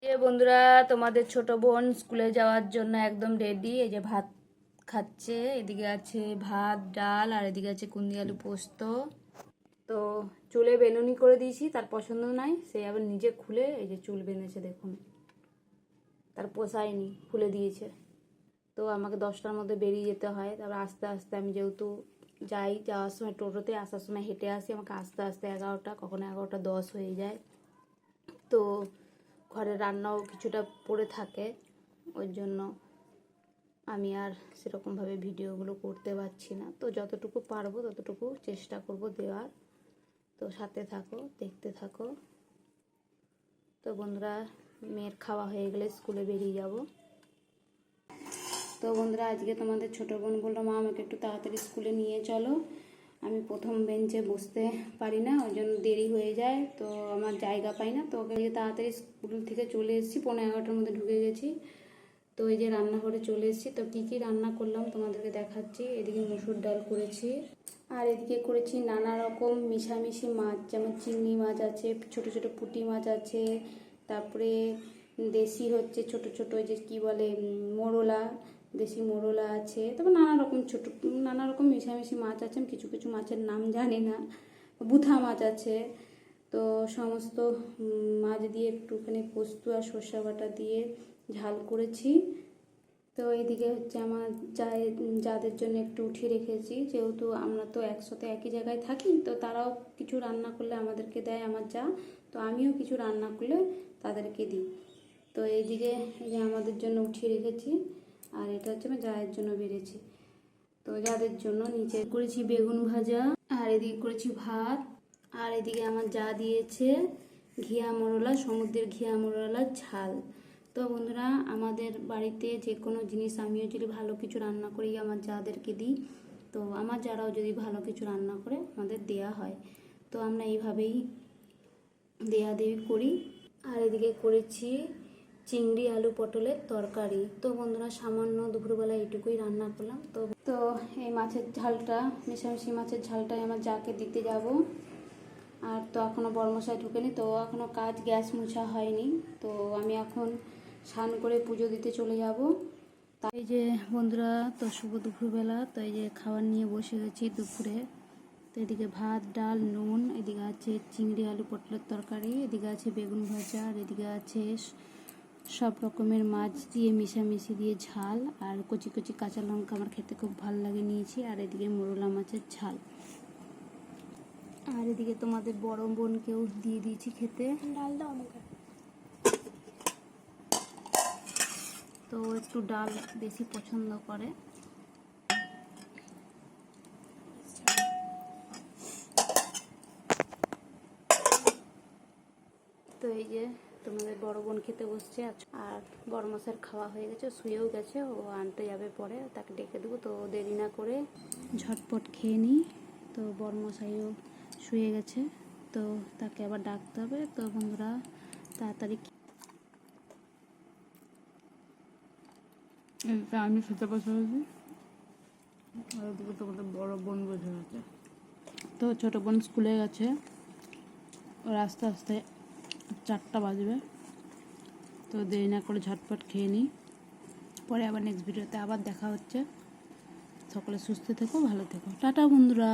যে বন্ধুরা, তোমাদের ছোট বোন স্কুলে যাওয়ার জন্য একদম রেডি। এই যে ভাত খাচ্ছে, এদিকে আছে ভাত ডাল আর এদিকে আছে কুন্দি আলু পোস্ত। তো চুলে বেনুনি করে দিয়েছি, তার পছন্দ নাই, সে আবার নিজে খুলে এই যে চুল বেঁধেছে, দেখুন তার পোষায়নি, খুলে দিয়েছে। তো আমাকে 10টার মধ্যে বেরিয়ে যেতে হয়। তারপর আস্তে আস্তে আমি যেহেতু যাওয়ার সময় টোটোতে, আসার সময় হেঁটে আসি, আমাকে আস্তে আস্তে 11টা, কখনো 11টা 10 হয়ে যায়। তো ঘরে রান্নাও কিছুটা পড়ে থাকে, ওই জন্য আমি আর সেরকমভাবে ভিডিওগুলো করতে পারছি না। তো যতটুকু পারবো ততটুকু চেষ্টা করব দেওয়ার। তো সাথে থাকো, দেখতে থাকো। তো বন্ধুরা, মেয়ের খাওয়া হয়ে গেলে স্কুলে বেরিয়ে যাব। তো বন্ধুরা, আজকে তোমাদের ছোটো বোন বললো, মা আমাকে একটু তাড়াতাড়ি স্কুলে নিয়ে চলো। আমি প্রথম বেঞ্চে বসতে পারি না, ওই জন্য দেরি হয়ে যায়, তো আমার জায়গা পাই না। তো ওকে তাড়াতাড়ি স্কুল থেকে চলে এসেছি, 11:30টার মধ্যে ঢুকে গেছি। তো এই যে রান্নাঘরে চলে এসেছি। তো কী কী রান্না করলাম তোমাদেরকে দেখাচ্ছি। এদিকে মুসুর ডাল করেছি, আর এদিকে করেছি নানা রকম মিশামিশি মাছ, যেমন চিংড়ি মাছ আছে, ছোট ছোট পুঁটি মাছ আছে, তারপরে দেশি হচ্ছে ছোট ছোট, যে কি বলে মোরলা, দেশি মোরলা আছে, তারপর নানা রকম মিশামিশি মাছ আছে। আমি কিছু কিছু মাছের নাম জানি না। বুথা মাছ আছে। তো সমস্ত মাছ দিয়ে একটুখানি পোস্ত আর সর্ষে বাটা দিয়ে ঝাল করেছি। তো এইদিকে হচ্ছে আমার যাদের জন্য একটু উঠিয়ে রেখেছি, যেহেতু আমরা তো একসাথে একই জায়গায় থাকি, তো তারাও কিছু রান্না করলে আমাদেরকে দেয় আমার যা, তো আমিও কিছু রান্না করলে তাদেরকে দিই। তো এইদিকে এই যে আমাদের জন্য উঠিয়ে রেখেছি, আর এটা হচ্ছে আমার জায়ের জন্য বেড়েছি। তো যাদের জন্য নিচে করেছি বেগুন ভাজা, আর এদিকে করেছি ভাত, আর এদিকে আমার যা দিয়েছে ঘিয়া মোরলা, সমুদ্রের ঘিয়া মোরলার ঝাল। তো বন্ধুরা, আমাদের বাড়িতে যে কোনো জিনিস আমিও যদি ভালো কিছু রান্না করি আমার যাদেরকে দিই, তো আমার যারাও যদি ভালো কিছু রান্না করে আমাদের দেয়া হয়। তো আমরা এইভাবেই দেয়া দেবি করি। আর এদিকে করেছি চিংড়ি আলু পটলের তরকারি। তো বন্ধুরা, সামান্য দুপুরবেলা এইটুকুই রান্না করলাম। তো এই মাছের ঝালটা, মিশামিশি মাছের ঝালটাই আমার যাকে দিতে যাব। আর তো এখনও বড়মশাই ঢুকেনি, তো এখনও কাজ গ্যাস মোছা হয়নি। তো আমি এখন স্নান করে পুজো দিতে চলে যাব। তাই যে বন্ধুরা, তো শুভ দুপুরবেলা। তো এই যে খাবার নিয়ে বসে গেছি দুপুরে। তো এদিকে ভাত ডাল নুন, এদিকে আছে চিংড়ি আলু পটলের তরকারি, এদিকে আছে বেগুন ভাজা, আর এদিকে আছে সব রকমের মাছ দিয়ে মিশামিশি দিয়ে ঝাল, আর কচি কচি কাঁচা লঙ্কা আমার খেতে খুব ভালো লাগে নিয়েছি, আর এদিকে মোরলা মাছের ঝাল। আর এদিকে তোমাদের বড় বোনকেও দিয়ে দিয়েছি খেতে। ডাল দাও আমাকে। তো একটু ডাল বেশি পছন্দ করে। তো এই যে তোমাদের বড় বোন খেতে বসছে, আর বড় মাছের খাওয়া হয়ে গেছে, শুয়েও গেছে, ও আনতে যাবে পরে, তাকে ডেকে দেবো। তো দেরি না করে ঝটপট খেয়ে নিই। তো বড় মশাইও শুয়ে গেছে, তো তাকে আবার ডাকতে হবে। তো বন্ধুরা, তাড়াতাড়ি আমি খেতে বসে গেছি, আর ওদিকে তোমাদের বড় বোন বসে গেছে। তো ছোটো বোন স্কুলে গেছে, ওর আস্তে আস্তে 4টা বাজবে। তো দেরি না করে ঝটপট খেয়ে নিই, পরে আবার নেক্সট ভিডিওতে আবার দেখা হচ্ছে। সকলে সুস্থ থেকো, ভালো থেকো, টাটা বন্ধুরা।